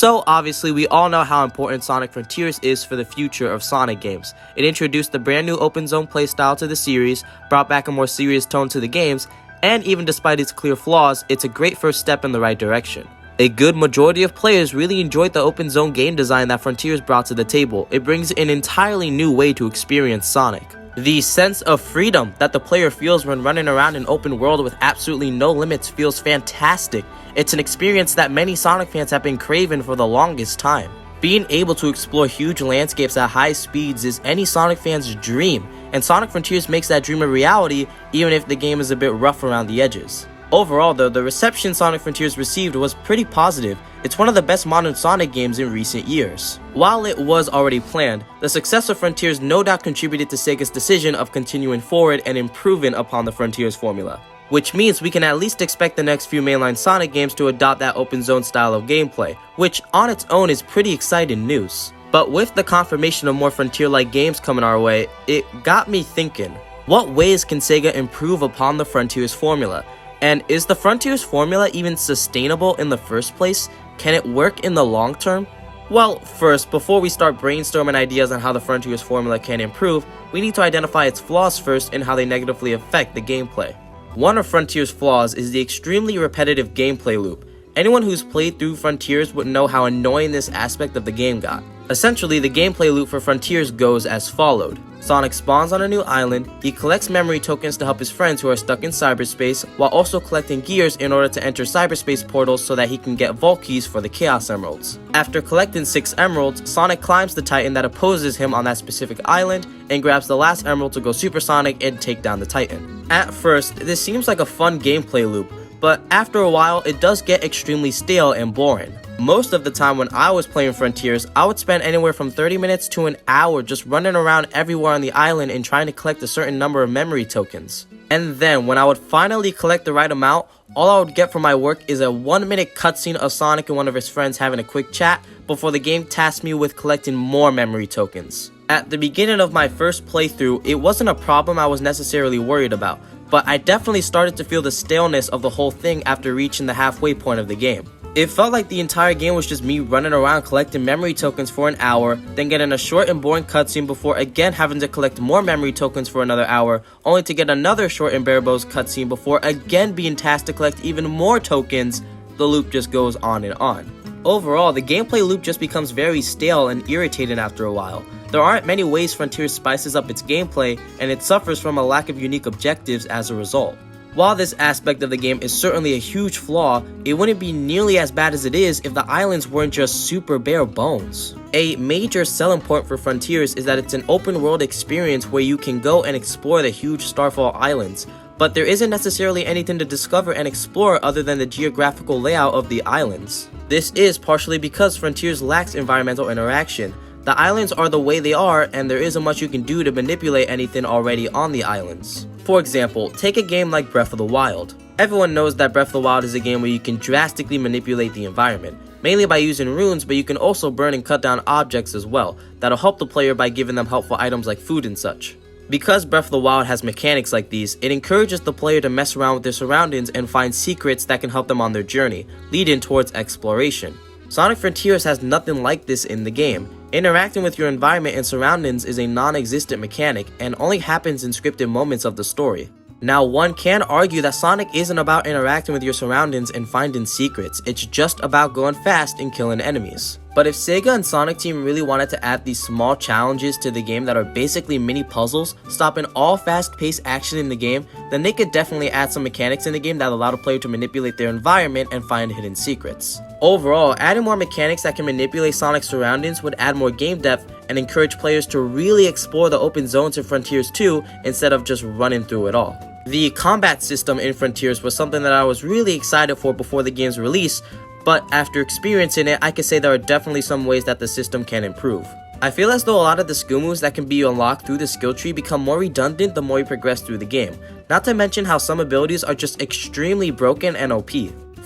So obviously we all know how important Sonic Frontiers is for the future of Sonic games. It introduced the brand new open zone playstyle to the series, brought back a more serious tone to the games, and even despite its clear flaws, it's a great first step in the right direction. A good majority of players really enjoyed the open zone game design that Frontiers brought to the table. It brings an entirely new way to experience Sonic. The sense of freedom that the player feels when running around an open world with absolutely no limits feels fantastic. It's an experience that many Sonic fans have been craving for the longest time. Being able to explore huge landscapes at high speeds is any Sonic fan's dream, and Sonic Frontiers makes that dream a reality even if the game is a bit rough around the edges. Overall though, the reception Sonic Frontiers received was pretty positive. It's one of the best modern Sonic games in recent years. While it was already planned, the success of Frontiers no doubt contributed to Sega's decision of continuing forward and improving upon the Frontiers formula. Which means we can at least expect the next few mainline Sonic games to adopt that open zone style of gameplay, which on its own is pretty exciting news. But with the confirmation of more Frontier-like games coming our way, it got me thinking, what ways can Sega improve upon the Frontiers formula? And is the Frontiers formula even sustainable in the first place? Can it work in the long term? Well, first, before we start brainstorming ideas on how the Frontiers formula can improve, we need to identify its flaws first and how they negatively affect the gameplay. One of Frontiers' flaws is the extremely repetitive gameplay loop. Anyone who's played through Frontiers would know how annoying this aspect of the game got. Essentially, the gameplay loop for Frontiers goes as followed. Sonic spawns on a new island, he collects memory tokens to help his friends who are stuck in cyberspace, while also collecting gears in order to enter cyberspace portals so that he can get vault keys for the Chaos Emeralds. After collecting 6 emeralds, Sonic climbs the Titan that opposes him on that specific island, and grabs the last emerald to go supersonic and take down the Titan. At first, this seems like a fun gameplay loop, but after a while, it does get extremely stale and boring. Most of the time when I was playing Frontiers, I would spend anywhere from 30 minutes to an hour just running around everywhere on the island and trying to collect a certain number of memory tokens. And then, when I would finally collect the right amount, all I would get from my work is a 1-minute cutscene of Sonic and one of his friends having a quick chat before the game tasked me with collecting more memory tokens. At the beginning of my first playthrough, it wasn't a problem I was necessarily worried about, but I definitely started to feel the staleness of the whole thing after reaching the halfway point of the game. It felt like the entire game was just me running around collecting memory tokens for an hour, then getting a short and boring cutscene before again having to collect more memory tokens for another hour, only to get another short and bare bones cutscene before again being tasked to collect even more tokens. The loop just goes on and on. Overall, the gameplay loop just becomes very stale and irritating after a while. There aren't many ways Frontiers spices up its gameplay, and it suffers from a lack of unique objectives as a result. While this aspect of the game is certainly a huge flaw, it wouldn't be nearly as bad as it is if the islands weren't just super bare bones. A major selling point for Frontiers is that it's an open world experience where you can go and explore the huge Starfall Islands, but there isn't necessarily anything to discover and explore other than the geographical layout of the islands. This is partially because Frontiers lacks environmental interaction. The islands are the way they are, and there isn't much you can do to manipulate anything already on the islands. For example, take a game like Breath of the Wild. Everyone knows that Breath of the Wild is a game where you can drastically manipulate the environment, mainly by using runes, but you can also burn and cut down objects as well, that'll help the player by giving them helpful items like food and such. Because Breath of the Wild has mechanics like these, it encourages the player to mess around with their surroundings and find secrets that can help them on their journey, leading towards exploration. Sonic Frontiers has nothing like this in the game. Interacting with your environment and surroundings is a non-existent mechanic and only happens in scripted moments of the story. Now, one can argue that Sonic isn't about interacting with your surroundings and finding secrets, it's just about going fast and killing enemies. But if Sega and Sonic Team really wanted to add these small challenges to the game that are basically mini puzzles, stopping all fast-paced action in the game, then they could definitely add some mechanics in the game that allow the player to manipulate their environment and find hidden secrets. Overall, adding more mechanics that can manipulate Sonic's surroundings would add more game depth and encourage players to really explore the open zones in Frontiers 2 instead of just running through it all. The combat system in Frontiers was something that I was really excited for before the game's release, but after experiencing it, I can say there are definitely some ways that the system can improve. I feel as though a lot of the skill moves that can be unlocked through the skill tree become more redundant the more you progress through the game, not to mention how some abilities are just extremely broken and OP.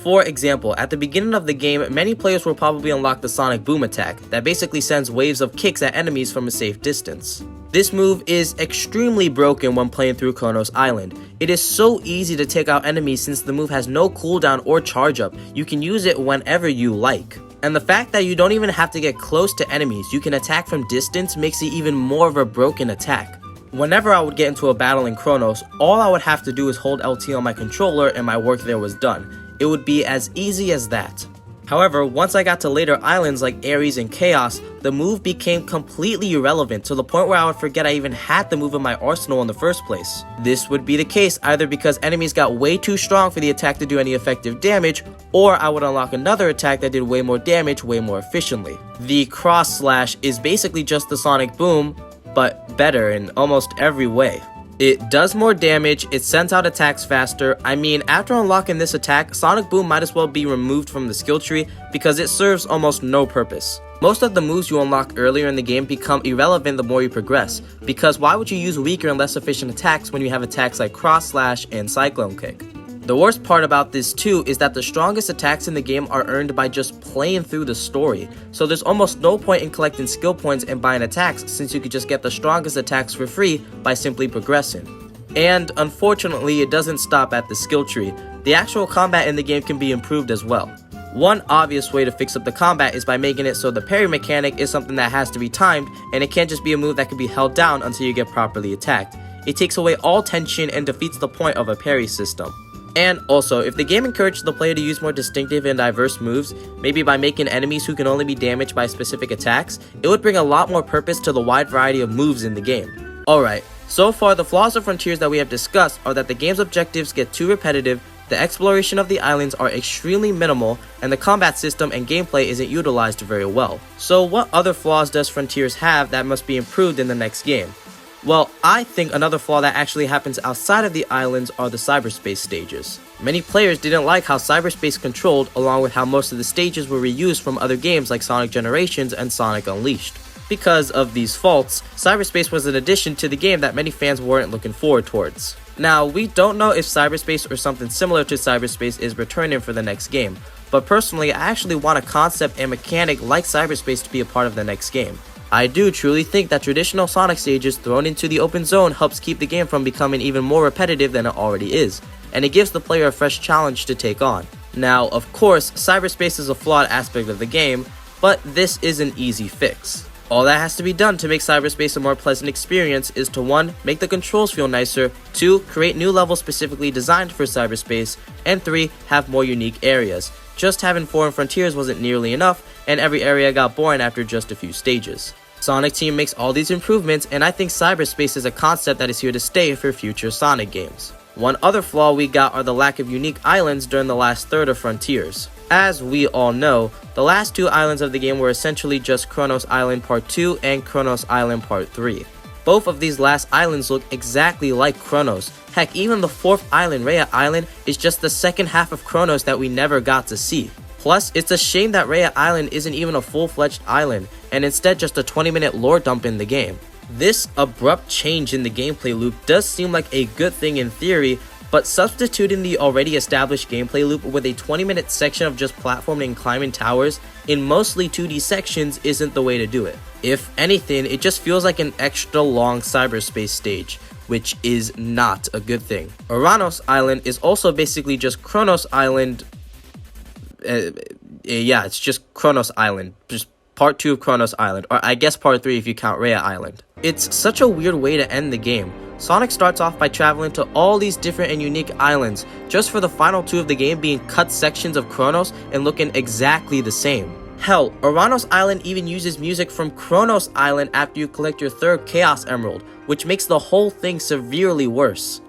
For example, at the beginning of the game, many players will probably unlock the Sonic Boom attack, that basically sends waves of kicks at enemies from a safe distance. This move is extremely broken when playing through Kronos Island. It is so easy to take out enemies since the move has no cooldown or charge up. You can use it whenever you like. And the fact that you don't even have to get close to enemies, you can attack from distance, makes it even more of a broken attack. Whenever I would get into a battle in Chronos, all I would have to do is hold LT on my controller and my work there was done. It would be as easy as that. However, once I got to later islands like Ares and Chaos, the move became completely irrelevant to the point where I would forget I even had the move in my arsenal in the first place. This would be the case either because enemies got way too strong for the attack to do any effective damage, or I would unlock another attack that did way more damage way more efficiently. The Cross Slash is basically just the Sonic Boom, but better in almost every way. It does more damage, it sends out attacks faster. I mean, after unlocking this attack, Sonic Boom might as well be removed from the skill tree because it serves almost no purpose. Most of the moves you unlock earlier in the game become irrelevant the more you progress, because why would you use weaker and less efficient attacks when you have attacks like Cross Slash and Cyclone Kick? The worst part about this too is that the strongest attacks in the game are earned by just playing through the story, so there's almost no point in collecting skill points and buying attacks since you could just get the strongest attacks for free by simply progressing. And unfortunately, it doesn't stop at the skill tree. The actual combat in the game can be improved as well. One obvious way to fix up the combat is by making it so the parry mechanic is something that has to be timed, and it can't just be a move that can be held down until you get properly attacked. It takes away all tension and defeats the point of a parry system. And also, if the game encouraged the player to use more distinctive and diverse moves, maybe by making enemies who can only be damaged by specific attacks, it would bring a lot more purpose to the wide variety of moves in the game. Alright, so far the flaws of Frontiers that we have discussed are that the game's objectives get too repetitive, the exploration of the islands are extremely minimal, and the combat system and gameplay isn't utilized very well. So what other flaws does Frontiers have that must be improved in the next game? Well, I think another flaw that actually happens outside of the islands are the cyberspace stages. Many players didn't like how cyberspace controlled, along with how most of the stages were reused from other games like Sonic Generations and Sonic Unleashed. Because of these faults, cyberspace was an addition to the game that many fans weren't looking forward towards. Now, we don't know if cyberspace or something similar to cyberspace is returning for the next game, but personally I actually want a concept and mechanic like cyberspace to be a part of the next game. I do truly think that traditional Sonic stages thrown into the open zone helps keep the game from becoming even more repetitive than it already is, and it gives the player a fresh challenge to take on. Now, of course, cyberspace is a flawed aspect of the game, but this is an easy fix. All that has to be done to make cyberspace a more pleasant experience is to 1. Make the controls feel nicer, 2. Create new levels specifically designed for cyberspace, and 3. Have more unique areas. Just having 4 in Frontiers wasn't nearly enough, and every area got boring after just a few stages. Sonic Team makes all these improvements, and I think cyberspace is a concept that is here to stay for future Sonic games. One other flaw we got are the lack of unique islands during the last third of Frontiers. As we all know, the last 2 islands of the game were essentially just Kronos Island Part 2 and Kronos Island Part 3. Both of these last islands look exactly like Kronos. Heck, even the 4th island, Rhea Island, is just the second half of Kronos that we never got to see. Plus, it's a shame that Rhea Island isn't even a full-fledged island, and instead just a 20-minute lore dump in the game. This abrupt change in the gameplay loop does seem like a good thing in theory, but substituting the already established gameplay loop with a 20-minute section of just platforming and climbing towers in mostly 2D sections isn't the way to do it. If anything, it just feels like an extra long cyberspace stage, which is not a good thing. Uranos Island is also basically just Kronos Island. Yeah, it's just Kronos Island, just part 2 of Kronos Island, or I guess part 3 if you count Rhea Island. It's such a weird way to end the game. Sonic starts off by traveling to all these different and unique islands, just for the final 2 of the game being cut sections of Kronos and looking exactly the same. Hell, Uranos Island even uses music from Kronos Island after you collect your 3rd Chaos Emerald, which makes the whole thing severely worse.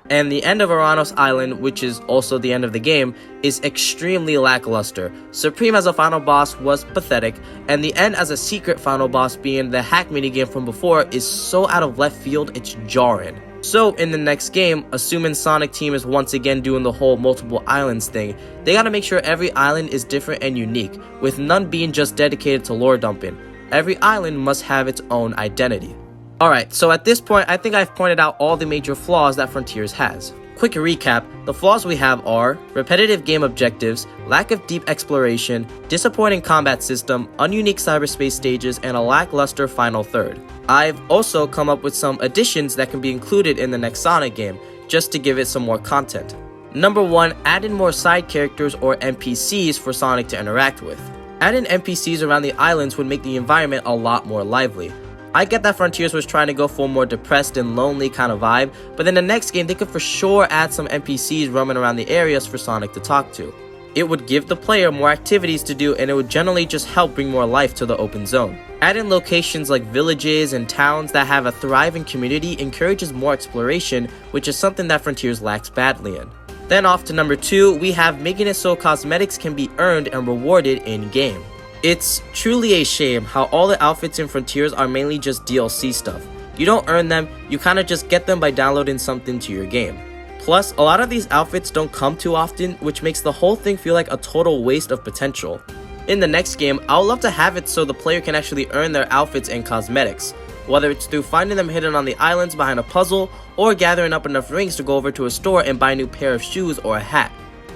And the end of Uranos Island, which is also the end of the game, is extremely lackluster. Supreme as a final boss was pathetic, and the end as a secret final boss being the hack minigame from before is so out of left field it's jarring. So in the next game, assuming Sonic Team is once again doing the whole multiple islands thing, they gotta make sure every island is different and unique, with none being just dedicated to lore dumping. Every island must have its own identity. Alright, so at this point, I think I've pointed out all the major flaws that Frontiers has. Quick recap, the flaws we have are repetitive game objectives, lack of deep exploration, disappointing combat system, ununique cyberspace stages, and a lackluster final third. I've also come up with some additions that can be included in the next Sonic game, just to give it some more content. Number 1, add in more side characters or NPCs for Sonic to interact with. Add in NPCs around the islands would make the environment a lot more lively. I get that Frontiers was trying to go for a more depressed and lonely kind of vibe, but in the next game they could for sure add some NPCs roaming around the areas for Sonic to talk to. It would give the player more activities to do, and it would generally just help bring more life to the open zone. Add in locations like villages and towns that have a thriving community encourages more exploration, which is something that Frontiers lacks badly in. Then off to number 2, we have making it so cosmetics can be earned and rewarded in-game. It's truly a shame how all the outfits in Frontiers are mainly just DLC stuff. You don't earn them, you kinda just get them by downloading something to your game. Plus, a lot of these outfits don't come too often, which makes the whole thing feel like a total waste of potential. In the next game, I would love to have it so the player can actually earn their outfits and cosmetics, whether it's through finding them hidden on the islands behind a puzzle, or gathering up enough rings to go over to a store and buy a new pair of shoes or a hat.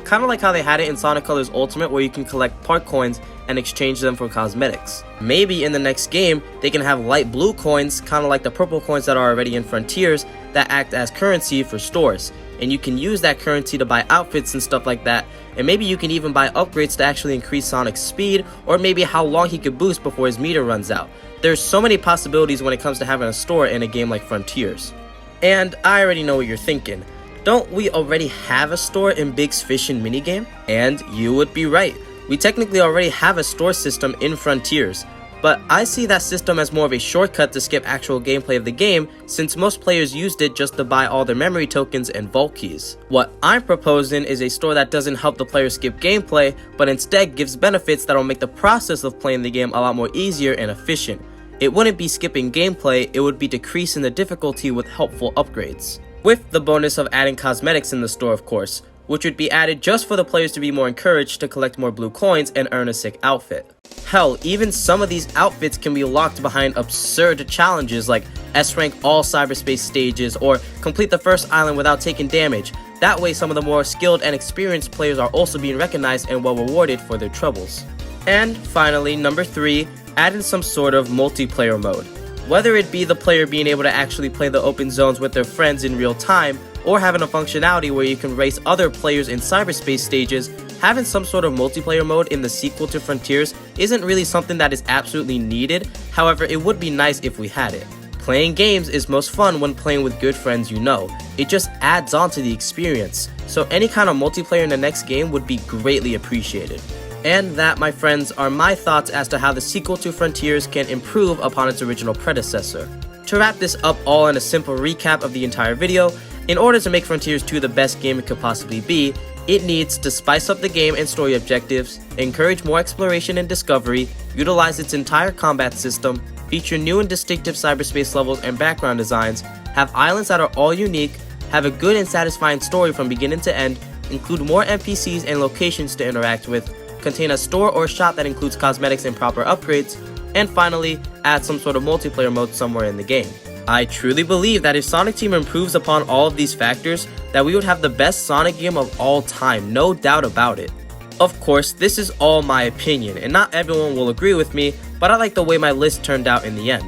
Kinda like how they had it in Sonic Colors Ultimate, where you can collect park coins and exchange them for cosmetics. Maybe in the next game, they can have light blue coins, kinda like the purple coins that are already in Frontiers, that act as currency for stores. And you can use that currency to buy outfits and stuff like that, and maybe you can even buy upgrades to actually increase Sonic's speed, or maybe how long he could boost before his meter runs out. There's so many possibilities when it comes to having a store in a game like Frontiers. And I already know what you're thinking. Don't we already have a store in Big's Fishing minigame? And you would be right. We technically already have a store system in Frontiers, but I see that system as more of a shortcut to skip actual gameplay of the game, since most players used it just to buy all their memory tokens and vault keys. What I'm proposing is a store that doesn't help the player skip gameplay, but instead gives benefits that will make the process of playing the game a lot more easier and efficient. It wouldn't be skipping gameplay, it would be decreasing the difficulty with helpful upgrades. With the bonus of adding cosmetics in the store, of course, which would be added just for the players to be more encouraged to collect more blue coins and earn a sick outfit. Hell, even some of these outfits can be locked behind absurd challenges like S-rank all cyberspace stages or complete the first island without taking damage. That way some of the more skilled and experienced players are also being recognized and well rewarded for their troubles. And finally, number 3, add in some sort of multiplayer mode. Whether it be the player being able to actually play the open zones with their friends in real time, or having a functionality where you can race other players in cyberspace stages, having some sort of multiplayer mode in the sequel to Frontiers isn't really something that is absolutely needed. However, it would be nice if we had it. Playing games is most fun when playing with good friends you know. It just adds on to the experience, so any kind of multiplayer in the next game would be greatly appreciated. And that, my friends, are my thoughts as to how the sequel to Frontiers can improve upon its original predecessor. To wrap this up all in a simple recap of the entire video, in order to make Frontiers 2 the best game it could possibly be, it needs to spice up the game and story objectives, encourage more exploration and discovery, utilize its entire combat system, feature new and distinctive cyberspace levels and background designs, have islands that are all unique, have a good and satisfying story from beginning to end, include more NPCs and locations to interact with, contain a store or shop that includes cosmetics and proper upgrades, and finally, add some sort of multiplayer mode somewhere in the game. I truly believe that if Sonic Team improves upon all of these factors, that we would have the best Sonic game of all time, no doubt about it. Of course, this is all my opinion, and not everyone will agree with me, but I like the way my list turned out in the end.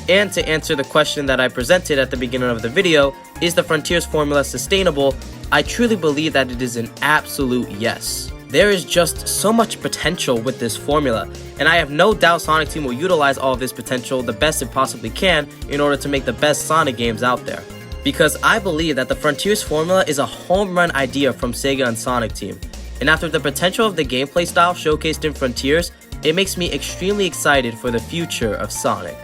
And to answer the question that I presented at the beginning of the video, is the Frontiers formula sustainable? I truly believe that it is an absolute yes. There is just so much potential with this formula, and I have no doubt Sonic Team will utilize all of this potential the best it possibly can in order to make the best Sonic games out there. Because I believe that the Frontiers formula is a home run idea from Sega and Sonic Team, and after the potential of the gameplay style showcased in Frontiers, it makes me extremely excited for the future of Sonic.